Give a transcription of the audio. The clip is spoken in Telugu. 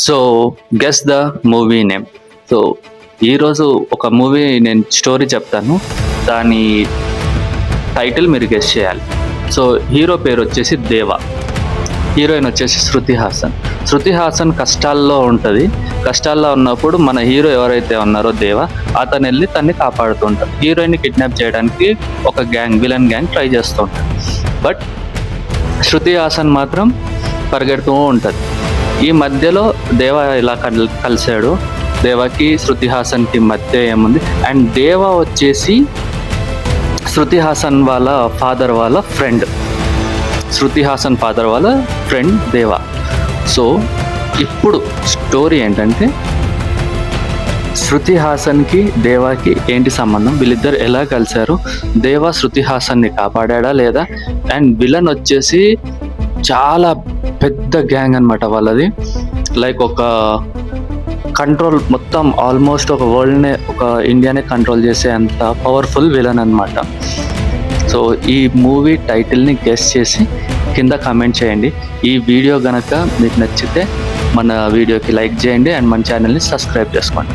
So guess the movie name. So ఈరోజు ఒక మూవీ నేను స్టోరీ చెప్తాను, దాని టైటిల్ మీరు గెస్ చేయాలి. సో హీరో పేరు వచ్చేసి దేవా, హీరోయిన్ వచ్చేసి శృతి హాసన్. శృతి హాసన్ కష్టాల్లో ఉంటుంది. కష్టాల్లో ఉన్నప్పుడు మన హీరో ఎవరైతే ఉన్నారో దేవా, అతను వెళ్ళి తన్ని కాపాడుతుంటాడు. హీరోయిన్ని కిడ్నాప్ చేయడానికి ఒక విలన్ గ్యాంగ్ ట్రై చేస్తూ ఉంటాడు. బట్ శృతి హాసన్ మాత్రం పరిగెడుతూ ఉంటుంది. ఈ మధ్యలో దేవా ఇలా కలిశాడు. దేవాకి శృతి హాసన్కి మధ్య ఏముంది, అండ్ దేవా వచ్చేసి శృతి హాసన్ వాళ్ళ ఫాదర్ వాళ్ళ ఫ్రెండ్. శృతి హాసన్ ఫాదర్ వాళ్ళ ఫ్రెండ్ దేవా. సో ఇప్పుడు స్టోరీ ఏంటంటే, శృతి హాసన్కి దేవాకి ఏంటి సంబంధం, వీళ్ళిద్దరు ఎలా కలిశారు, దేవా శృతి హాసన్ని కాపాడా లేదా, అండ్ విలన్ వచ్చేసి చాలా పెద్ద గ్యాంగ్ అనమాట వాళ్ళది. లైక్ ఒక కంట్రోల్ మొత్తం ఆల్మోస్ట్ ఒక వరల్డ్నే, ఒక ఇండియానే కంట్రోల్ చేసే అంత పవర్ఫుల్ విలన్ అనమాట. సో ఈ మూవీ టైటిల్ని గెస్ చేసి కింద కామెంట్ చేయండి. ఈ వీడియో కనుక మీకు నచ్చితే మన వీడియోకి లైక్ చేయండి అండ్ మన ఛానల్ని సబ్స్క్రైబ్ చేసుకోండి.